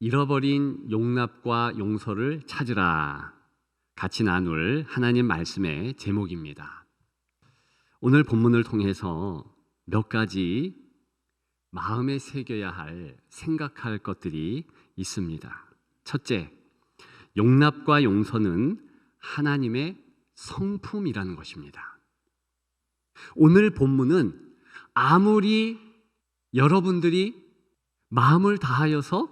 잃어버린 용납과 용서를 찾으라. 같이 나눌 하나님 말씀의 제목입니다. 오늘 본문을 통해서 몇 가지 마음에 새겨야 할, 생각할 것들이 있습니다. 첫째, 용납과 용서는 하나님의 성품이라는 것입니다. 오늘 본문은 아무리 여러분들이 마음을 다하여서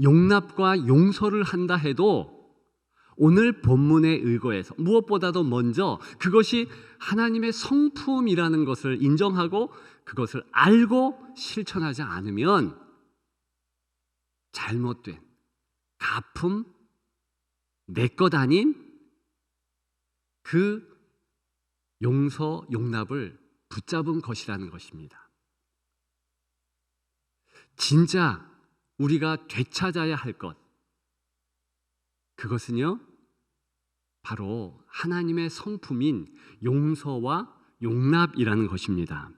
용납과 용서를 한다 해도 오늘 본문에 의거해서 무엇보다도 먼저 그것이 하나님의 성품이라는 것을 인정하고 그것을 알고 실천하지 않으면 잘못된 가품, 내 것 아닌 그 용서, 용납을 붙잡은 것이라는 것입니다. 진짜 우리가 되찾아야 할 것, 그것은요 바로 하나님의 성품인 용서와 용납이라는 것입니다.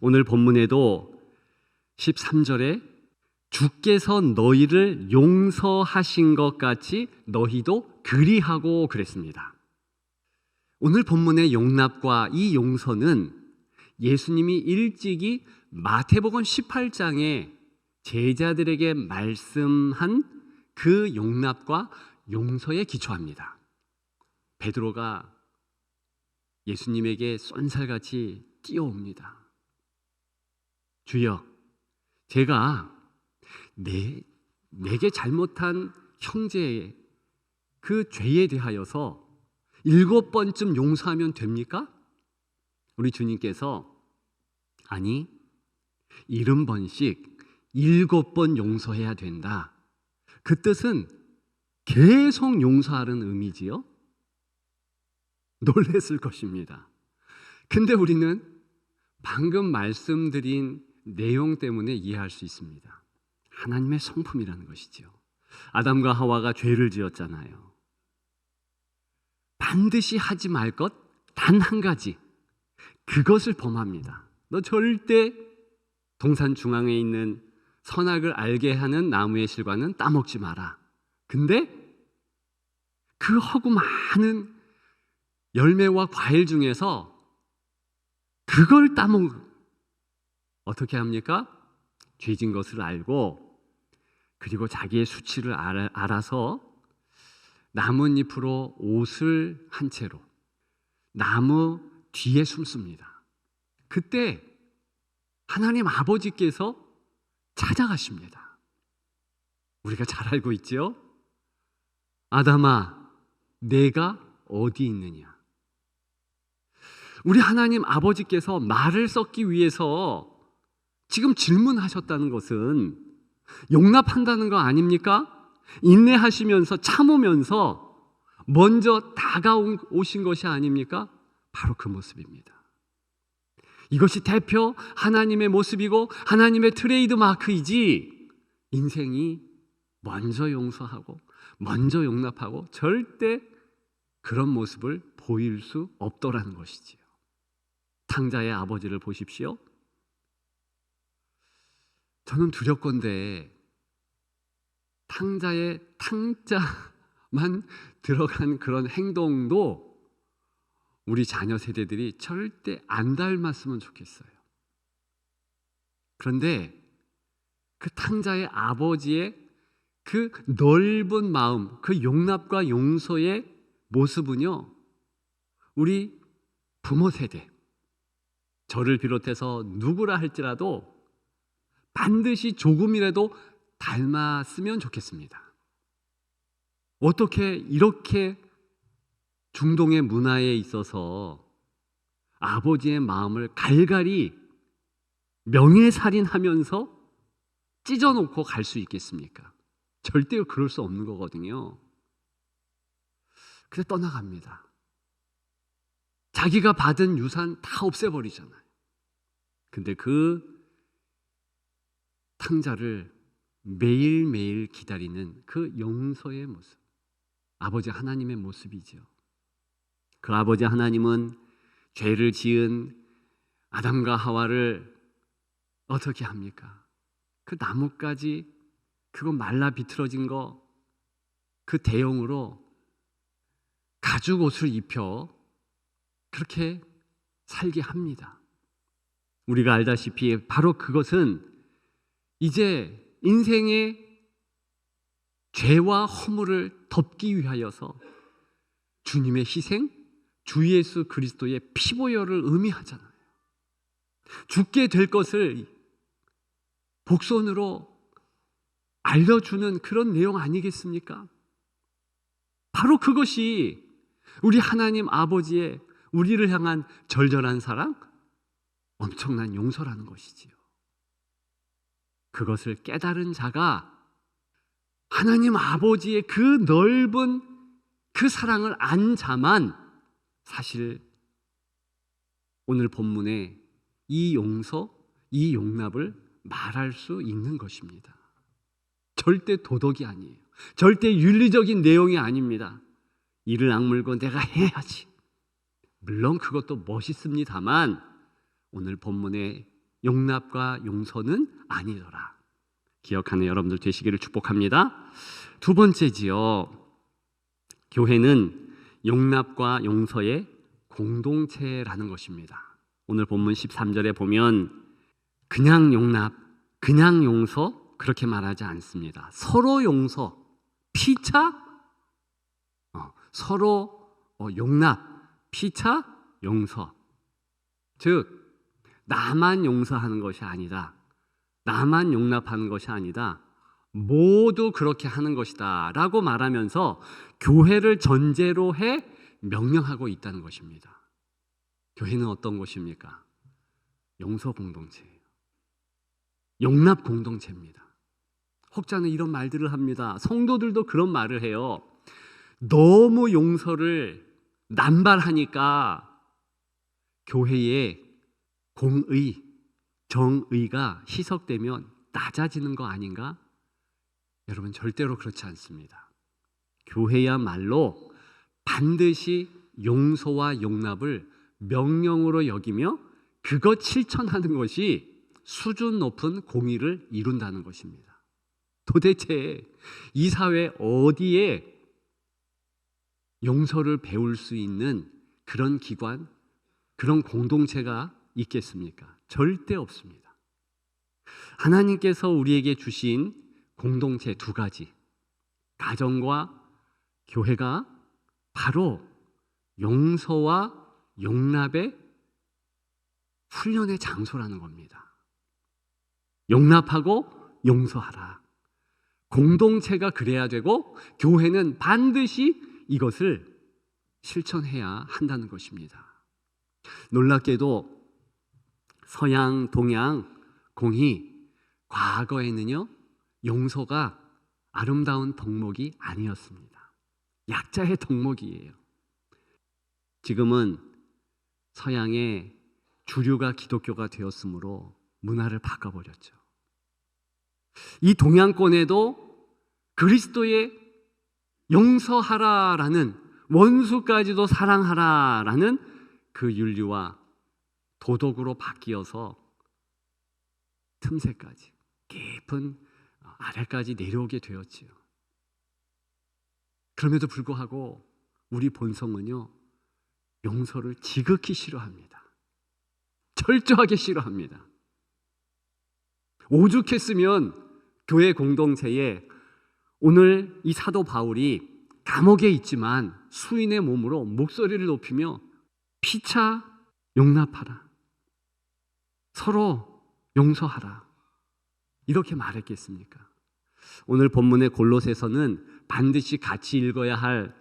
오늘 본문에도 13절에 주께서 너희를 용서하신 것 같이 너희도 그리하고 그랬습니다. 오늘 본문의 용납과 이 용서는 예수님이 일찍이 마태복음 18장에 제자들에게 말씀한 그 용납과 용서에 기초합니다. 베드로가 예수님에게 쏜살같이 뛰어옵니다. 주여, 제가 내게 잘못한 형제의 그 죄에 대하여서 7번쯤 용서하면 됩니까? 우리 주님께서 아니, 70번씩 7번 용서해야 된다. 그 뜻은 계속 용서하는 의미지요. 놀랬을 것입니다. 근데 우리는 방금 말씀드린 내용 때문에 이해할 수 있습니다. 하나님의 성품이라는 것이죠. 아담과 하와가 죄를 지었잖아요. 반드시 하지 말 것 단 한 가지, 그것을 범합니다. 너 절대 동산 중앙에 있는 선악을 알게 하는 나무의 실과는 따먹지 마라. 근데 그 허구 많은 열매와 과일 중에서 그걸 어떻게 합니까? 죄진 것을 알고 그리고 자기의 수치를 알아서 나뭇잎으로 옷을 한 채로 나무 뒤에 숨습니다. 그때 하나님 아버지께서 찾아가십니다. 우리가 잘 알고 있죠? 아담아, 내가 어디 있느냐? 우리 하나님 아버지께서 말을 섞기 위해서 지금 질문하셨다는 것은 용납한다는 거 아닙니까? 인내하시면서 참으면서 먼저 다가오신 것이 아닙니까? 바로 그 모습입니다. 이것이 대표 하나님의 모습이고 하나님의 트레이드 마크이지, 인생이 먼저 용서하고 먼저 용납하고 절대 그런 모습을 보일 수 없더라는 것이지요. 탕자의 아버지를 보십시오. 저는 두렵건대 탕자의 탕자만 들어간 그런 행동도 우리 자녀 세대들이 절대 안 닮았으면 좋겠어요. 그런데 그 탕자의 아버지의 그 넓은 마음, 그 용납과 용서의 모습은요, 우리 부모 세대, 저를 비롯해서 누구라 할지라도 반드시 조금이라도 닮았으면 좋겠습니다. 어떻게 이렇게 중동의 문화에 있어서 아버지의 마음을 갈갈이 명예살인하면서 찢어놓고 갈 수 있겠습니까? 절대 그럴 수 없는 거거든요. 그래서 떠나갑니다. 자기가 받은 유산 다 없애버리잖아요. 근데 그 탕자를 매일매일 기다리는 그 용서의 모습, 아버지 하나님의 모습이죠. 그 아버지 하나님은 죄를 지은 아담과 하와를 어떻게 합니까? 그 나뭇가지 그거 말라 비틀어진 거 그 대용으로 가죽 옷을 입혀 그렇게 살게 합니다. 우리가 알다시피 바로 그것은 이제 인생의 죄와 허물을 덮기 위하여서 주님의 희생, 주 예수 그리스도의 피보혈을 의미하잖아요. 죽게 될 것을 복선으로 알려주는 그런 내용 아니겠습니까? 바로 그것이 우리 하나님 아버지의 우리를 향한 절절한 사랑, 엄청난 용서라는 것이지요. 그것을 깨달은 자가 하나님 아버지의 그 넓은 그 사랑을 안 자만 사실 오늘 본문에 이 용서, 이 용납을 말할 수 있는 것입니다. 절대 도덕이 아니에요. 절대 윤리적인 내용이 아닙니다. 이를 악물고 내가 해야지. 물론 그것도 멋있습니다만 오늘 본문의 용납과 용서는 아니더라. 기억하는 여러분들 되시기를 축복합니다. 두 번째지요. 교회는 용납과 용서의 공동체라는 것입니다. 오늘 본문 13절에 보면 그냥 용납, 그냥 용서 그렇게 말하지 않습니다. 서로 용서, 피차 서로 용납, 피차 용서. 즉 나만 용서하는 것이 아니다. 나만 용납하는 것이 아니다. 모두 그렇게 하는 것이다 라고 말하면서 교회를 전제로 해 명령하고 있다는 것입니다. 교회는 어떤 곳입니까? 용서 공동체예요. 용납 공동체입니다. 혹자는 이런 말들을 합니다. 성도들도 그런 말을 해요. 너무 용서를 남발하니까 교회의 공의, 정의가 희석되면 낮아지는 거 아닌가? 여러분 절대로 그렇지 않습니다. 교회야말로 반드시 용서와 용납을 명령으로 여기며 그것 실천하는 것이 수준 높은 공의를 이룬다는 것입니다. 도대체 이 사회 어디에 용서를 배울 수 있는 그런 기관, 그런 공동체가 있겠습니까? 절대 없습니다. 하나님께서 우리에게 주신 공동체 두 가지, 가정과 교회가 바로 용서와 용납의 훈련의 장소라는 겁니다. 용납하고 용서하라. 공동체가 그래야 되고 교회는 반드시 이것을 실천해야 한다는 것입니다. 놀랍게도 서양, 동양 공히 과거에는요 용서가 아름다운 덕목이 아니었습니다. 약자의 덕목이에요. 지금은 서양의 주류가 기독교가 되었으므로 문화를 바꿔버렸죠. 이 동양권에도 그리스도의 용서하라라는, 원수까지도 사랑하라라는 그 윤리와 도덕으로 바뀌어서 틈새까지 깊은 아래까지 내려오게 되었지요. 그럼에도 불구하고 우리 본성은요 용서를 지극히 싫어합니다. 철저하게 싫어합니다. 오죽했으면 교회 공동체에 오늘 이 사도 바울이 감옥에 있지만 수인의 몸으로 목소리를 높이며 피차 용납하라, 서로 용서하라 이렇게 말했겠습니까? 오늘 본문의 골로새서는 반드시 같이 읽어야 할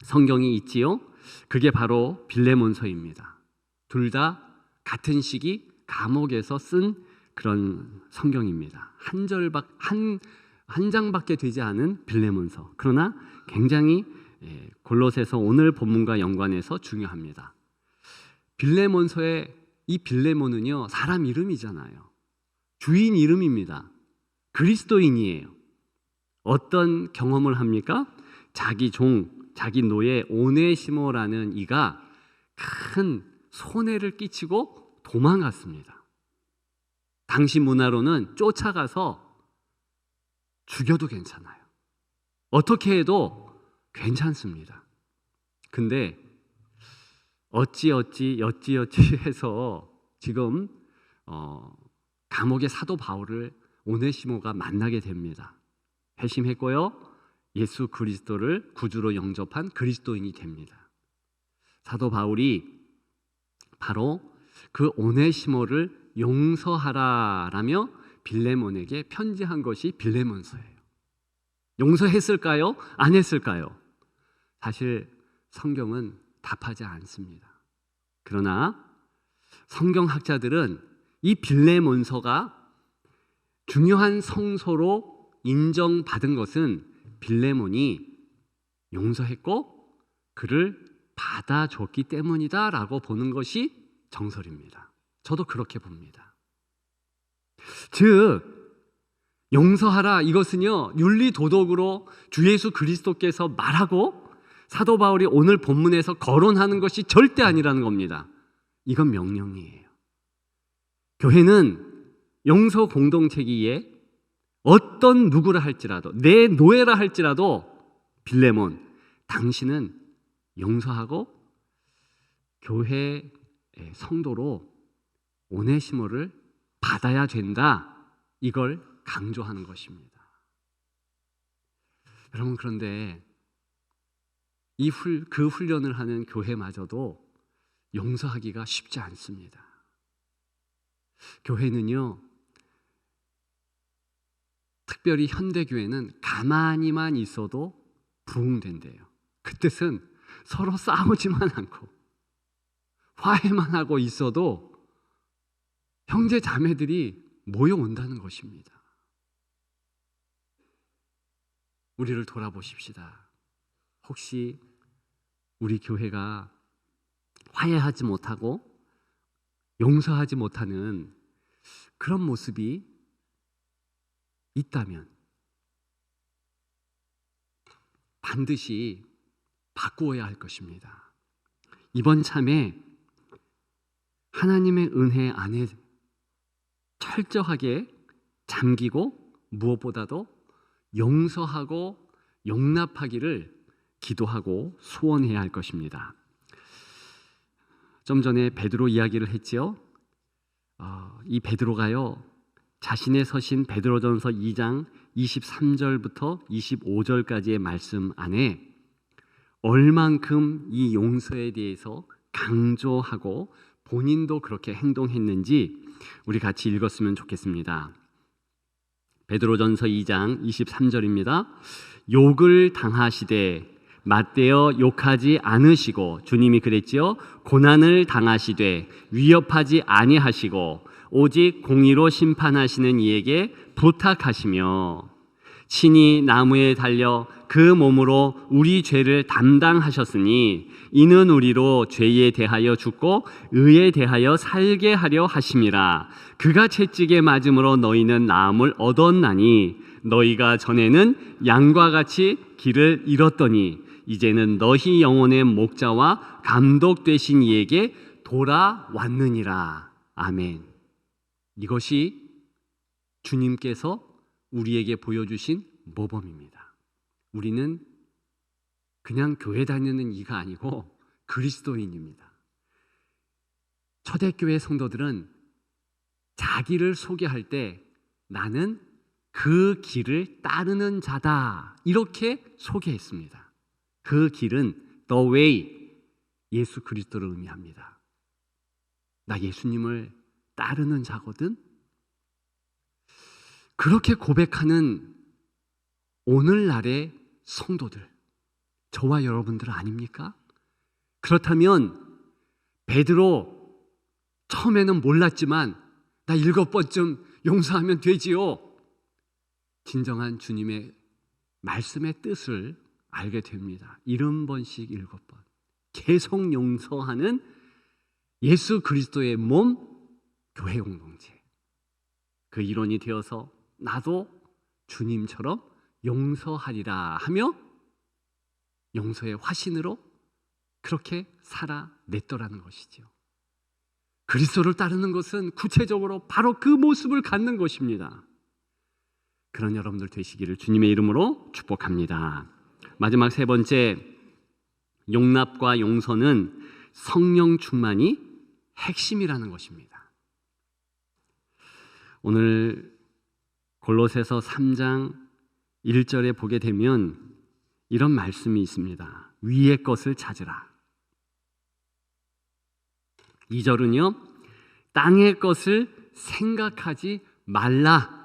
성경이 있지요. 그게 바로 빌레몬서입니다. 둘 다 같은 시기 감옥에서 쓴 그런 성경입니다. 한 장밖에 되지 않은 빌레몬서. 그러나 굉장히 골로새서 오늘 본문과 연관해서 중요합니다. 빌레몬서의 이 빌레몬은요 사람 이름이잖아요. 주인 이름입니다. 그리스도인이에요. 어떤 경험을 합니까? 자기 자기 노예 오네시모라는 이가 큰 손해를 끼치고 도망갔습니다. 당시 문화로는 쫓아가서 죽여도 괜찮아요. 어떻게 해도 괜찮습니다. 근데 어찌 해서 지금 감옥의 사도 바울을 오네시모가 만나게 됩니다. 회심했고요. 예수 그리스도를 구주로 영접한 그리스도인이 됩니다. 사도 바울이 바로 그 오네시모를 용서하라라며 빌레몬에게 편지한 것이 빌레몬서예요. 용서했을까요? 안 했을까요? 사실 성경은 답하지 않습니다. 그러나 성경학자들은 이 빌레몬서가 중요한 성서로 인정받은 것은 빌레몬이 용서했고 그를 받아줬기 때문이다라고 보는 것이 정설입니다. 저도 그렇게 봅니다. 즉 용서하라 이것은요 윤리도덕으로 주 예수 그리스도께서 말하고 사도 바울이 오늘 본문에서 거론하는 것이 절대 아니라는 겁니다. 이건 명령이에요. 교회는 용서 공동체기에 어떤 누구라 할지라도 내 노예라 할지라도 빌레몬 당신은 용서하고 교회 성도로 오네시모를 받아야 된다. 이걸 강조하는 것입니다. 여러분 그런데 그 훈련을 하는 교회마저도 용서하기가 쉽지 않습니다. 교회는요 특별히 현대교회는 가만히만 있어도 부흥된대요. 그 뜻은 서로 싸우지만 않고 화해만 하고 있어도 형제 자매들이 모여온다는 것입니다. 우리를 돌아보십시다. 혹시 우리 교회가 화해하지 못하고 용서하지 못하는 그런 모습이 있다면 반드시 바꾸어야 할 것입니다. 이번 참에 하나님의 은혜 안에 철저하게 잠기고 무엇보다도 용서하고 용납하기를 기도하고 소원해야 할 것입니다. 좀 전에 베드로 이야기를 했지요. 이 베드로가요 자신의 서신 베드로전서 2장 23절부터 25절까지의 말씀 안에 얼만큼 이 용서에 대해서 강조하고 본인도 그렇게 행동했는지 우리 같이 읽었으면 좋겠습니다. 베드로전서 2장 23절입니다. 욕을 당하시되 맞대어 욕하지 않으시고 주님이 그랬지요. 고난을 당하시되 위협하지 아니하시고 오직 공의로 심판하시는 이에게 부탁하시며 친히 나무에 달려 그 몸으로 우리 죄를 담당하셨으니 이는 우리로 죄에 대하여 죽고 의에 대하여 살게 하려 하심이라. 그가 채찍에 맞음으로 너희는 나음을 얻었나니 너희가 전에는 양과 같이 길을 잃었더니 이제는 너희 영혼의 목자와 감독 되신 이에게 돌아왔느니라. 아멘. 이것이 주님께서 우리에게 보여주신 모범입니다. 우리는 그냥 교회 다니는 이가 아니고 그리스도인입니다. 초대교회 성도들은 자기를 소개할 때 나는 그 길을 따르는 자다 이렇게 소개했습니다. 그 길은 The Way, 예수 그리스도를 의미합니다. 나 예수님을 따르는 자거든. 그렇게 고백하는 오늘날의 성도들, 저와 여러분들 아닙니까? 그렇다면 베드로 처음에는 몰랐지만 나 7번쯤 용서하면 되지요. 진정한 주님의 말씀의 뜻을 알게 됩니다. 70번씩 7번 계속 용서하는 예수 그리스도의 몸 교회 공동체. 그 일원이 되어서 나도 주님처럼 용서하리라 하며 용서의 화신으로 그렇게 살아냈더라는 것이죠. 그리스도를 따르는 것은 구체적으로 바로 그 모습을 갖는 것입니다. 그런 여러분들 되시기를 주님의 이름으로 축복합니다. 마지막 세 번째, 용납과 용서는 성령 충만이 핵심이라는 것입니다. 오늘 골로새서 3장 1절에 보게 되면 이런 말씀이 있습니다. 위의 것을 찾으라. 2절은요, 땅의 것을 생각하지 말라.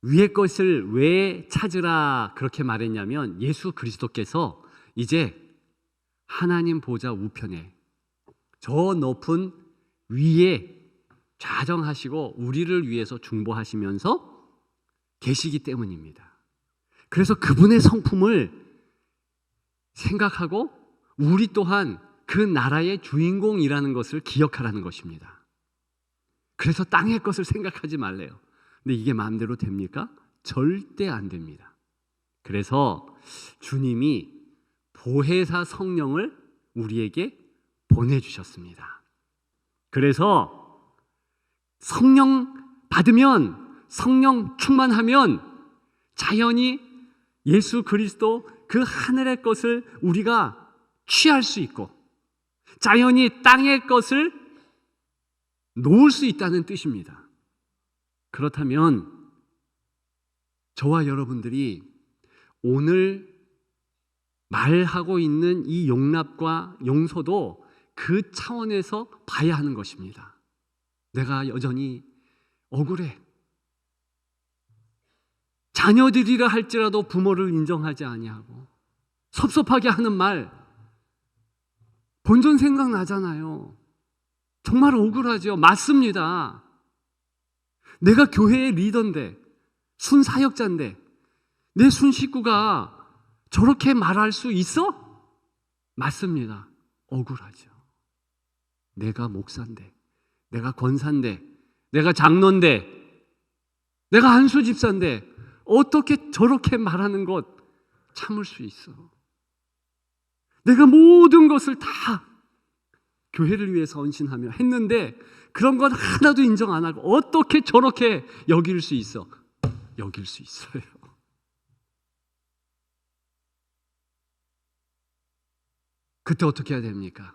위의 것을 왜 찾으라 그렇게 말했냐면, 예수 그리스도께서 이제 하나님 보좌 우편에 저 높은 위에 좌정하시고 우리를 위해서 중보하시면서 계시기 때문입니다. 그래서 그분의 성품을 생각하고 우리 또한 그 나라의 주인공이라는 것을 기억하라는 것입니다. 그래서 땅의 것을 생각하지 말래요. 근데 이게 마음대로 됩니까? 절대 안 됩니다. 그래서 주님이 보혜사 성령을 우리에게 보내주셨습니다. 그래서 성령 받으면, 성령 충만하면 자연히 예수 그리스도 그 하늘의 것을 우리가 취할 수 있고 자연히 땅의 것을 놓을 수 있다는 뜻입니다. 그렇다면 저와 여러분들이 오늘 말하고 있는 이 용납과 용서도 그 차원에서 봐야 하는 것입니다. 내가 여전히 억울해. 자녀들이라 할지라도 부모를 인정하지 아니하고 섭섭하게 하는 말 본전 생각나잖아요. 정말 억울하죠. 맞습니다. 내가 교회의 리더인데, 순사역자인데 내 순식구가 저렇게 말할 수 있어? 맞습니다. 억울하죠. 내가 목사인데, 내가 권사인데, 내가 장로인데, 내가 안수 집사인데 어떻게 저렇게 말하는 것 참을 수 있어? 내가 모든 것을 다 교회를 위해서 헌신하며 했는데 그런 건 하나도 인정 안 하고 어떻게 저렇게 여길 수 있어? 여길 수 있어요. 그때 어떻게 해야 됩니까?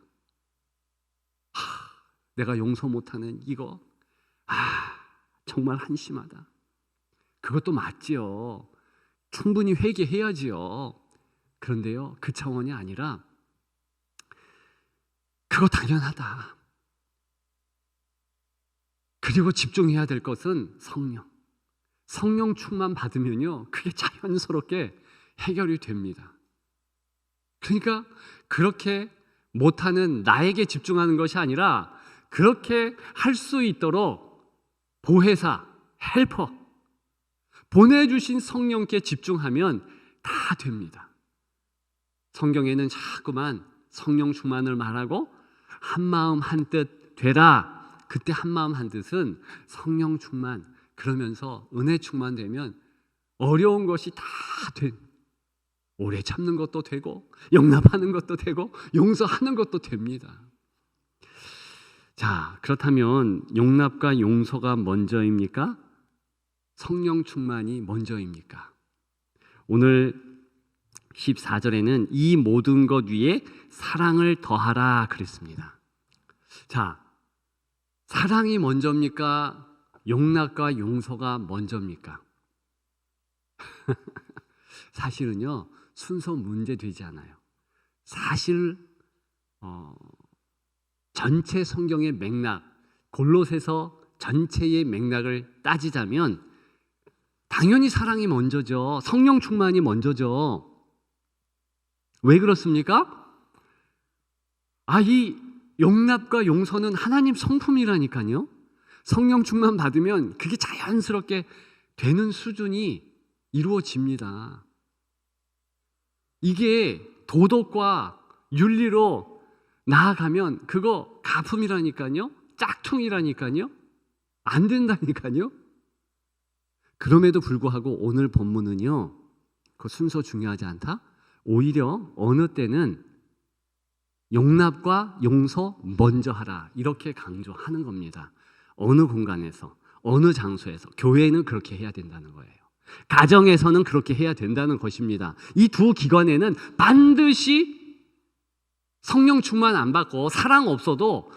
내가 용서 못하는 이거 정말 한심하다. 그것도 맞지요. 충분히 회개해야지요. 그런데요, 그 차원이 아니라 그거 당연하다. 그리고 집중해야 될 것은 성령. 성령 충만 받으면요, 그게 자연스럽게 해결이 됩니다. 그러니까 그렇게 못하는 나에게 집중하는 것이 아니라 그렇게 할 수 있도록 보혜사, 헬퍼, 보내주신 성령께 집중하면 다 됩니다. 성경에는 자꾸만 성령 충만을 말하고 한마음 한뜻 되라. 그때 한마음 한뜻은 성령 충만, 그러면서 은혜 충만되면 어려운 것이 다 된, 오래 참는 것도 되고 용납하는 것도 되고 용서하는 것도 됩니다. 자, 그렇다면 용납과 용서가 먼저입니까? 성령 충만이 먼저입니까? 오늘 14절에는 이 모든 것 위에 사랑을 더하라 그랬습니다. 자, 사랑이 먼저입니까? 용납과 용서가 먼저입니까? 사실은요, 순서 문제 되지 않아요. 사실 전체 성경의 맥락, 골로새서 전체의 맥락을 따지자면 당연히 사랑이 먼저죠. 성령 충만이 먼저죠. 왜 그렇습니까? 이 용납과 용서는 하나님 성품이라니까요. 성령 충만 받으면 그게 자연스럽게 되는 수준이 이루어집니다. 이게 도덕과 윤리로 나아가면 그거 가품이라니까요. 짝퉁이라니까요. 안 된다니까요. 그럼에도 불구하고 오늘 본문은요, 그 순서 중요하지 않다. 오히려 어느 때는 용납과 용서 먼저 하라, 이렇게 강조하는 겁니다. 어느 공간에서, 어느 장소에서. 교회는 그렇게 해야 된다는 거예요. 가정에서는 그렇게 해야 된다는 것입니다. 이 두 기관에는 반드시 성령 충만 안 받고 사랑 없어도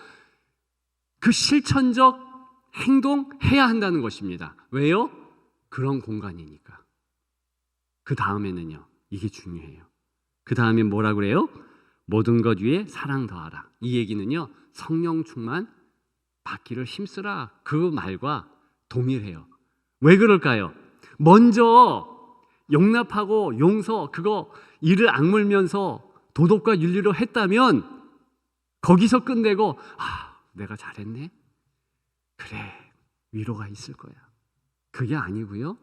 그 실천적 행동해야 한다는 것입니다. 왜요? 그런 공간이니까. 그 다음에는요, 이게 중요해요. 그 다음에 뭐라 그래요? 모든 것 위에 사랑 더하라. 이 얘기는요, 성령 충만 받기를 힘쓰라, 그 말과 동일해요. 왜 그럴까요? 먼저 용납하고 용서, 그거 이를 악물면서 도덕과 윤리로 했다면 거기서 끝내고 내가 잘했네, 그래, 위로가 있을 거야. 그게 아니고요,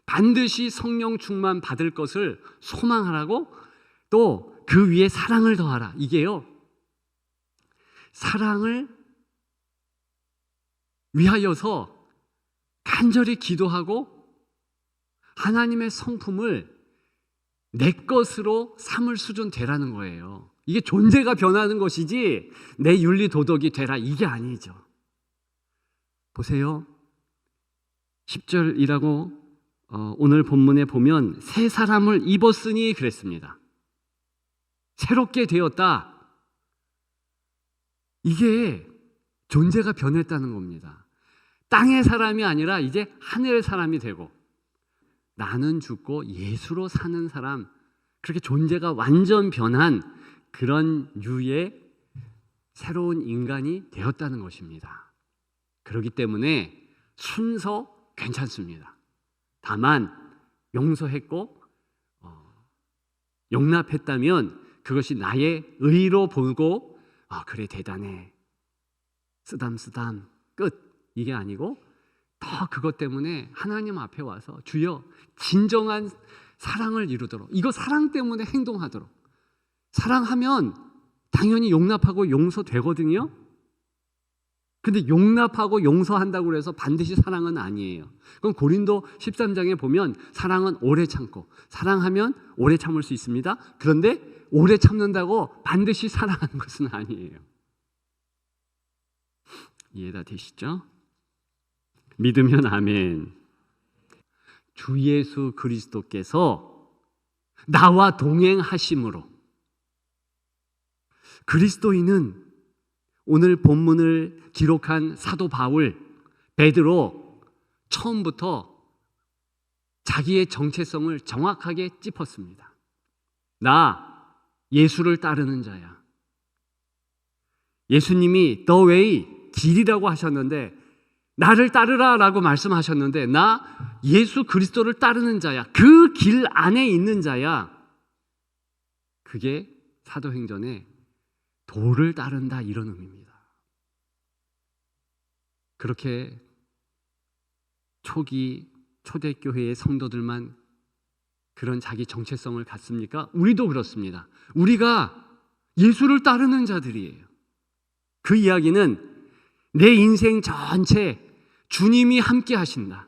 반드시 성령 충만 받을 것을 소망하라고, 또 그 위에 사랑을 더하라. 이게요, 사랑을 위하여서 간절히 기도하고 하나님의 성품을 내 것으로 삼을 수준 되라는 거예요. 이게 존재가 변하는 것이지 내 윤리 도덕이 되라, 이게 아니죠. 보세요. 10절이라고 오늘 본문에 보면 새 사람을 입었으니 그랬습니다. 새롭게 되었다. 이게 존재가 변했다는 겁니다. 땅의 사람이 아니라 이제 하늘의 사람이 되고, 나는 죽고 예수로 사는 사람, 그렇게 존재가 완전 변한 그런 유의 새로운 인간이 되었다는 것입니다. 그렇기 때문에 순서 괜찮습니다. 다만 용서했고 용납했다면 그것이 나의 의로 보고 그래, 대단해, 쓰담쓰담, 끝, 이게 아니고 더 그것 때문에 하나님 앞에 와서 주여 진정한 사랑을 이루도록, 이거 사랑 때문에 행동하도록. 사랑하면 당연히 용납하고 용서되거든요. 근데 용납하고 용서한다고 해서 반드시 사랑은 아니에요. 그럼 고린도 13장에 보면 사랑은 오래 참고, 사랑하면 오래 참을 수 있습니다. 그런데 오래 참는다고 반드시 사랑하는 것은 아니에요. 이해가 되시죠? 믿으면 아멘. 주 예수 그리스도께서 나와 동행하심으로, 그리스도인은 오늘 본문을 기록한 사도 바울, 베드로, 처음부터 자기의 정체성을 정확하게 짚었습니다. 나 예수를 따르는 자야. 예수님이 The way, 길이라고 하셨는데, 나를 따르라 라고 말씀하셨는데, 나 예수 그리스도를 따르는 자야. 그 길 안에 있는 자야. 그게 사도행전에 도를 따른다, 이런 의미입니다. 그렇게 초기 초대교회의 성도들만 그런 자기 정체성을 갖습니까? 우리도 그렇습니다. 우리가 예수를 따르는 자들이에요. 그 이야기는 내 인생 전체 주님이 함께 하신다.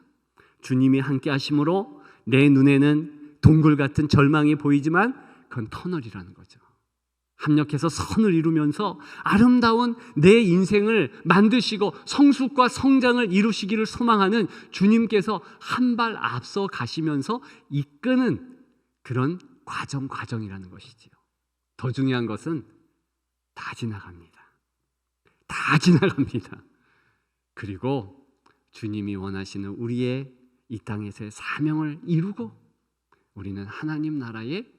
주님이 함께 하심으로 내 눈에는 동굴 같은 절망이 보이지만 그건 터널이라는 거죠. 합력해서 선을 이루면서 아름다운 내 인생을 만드시고 성숙과 성장을 이루시기를 소망하는 주님께서 한 발 앞서 가시면서 이끄는 그런 과정이라는 것이지요. 더 중요한 것은 다 지나갑니다. 다 지나갑니다. 그리고 주님이 원하시는 우리의 이 땅에서의 사명을 이루고 우리는 하나님 나라의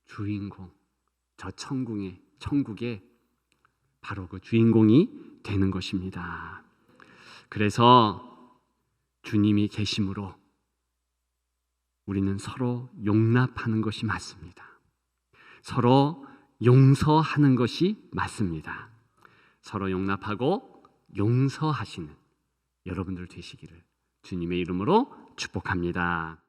주인공, 저 천국의 바로 그 주인공이 되는 것입니다. 그래서 주님이 계심으로 우리는 서로 용납하는 것이 맞습니다. 서로 용서하는 것이 맞습니다. 서로 용납하고 용서하시는 여러분들 되시기를 주님의 이름으로 축복합니다.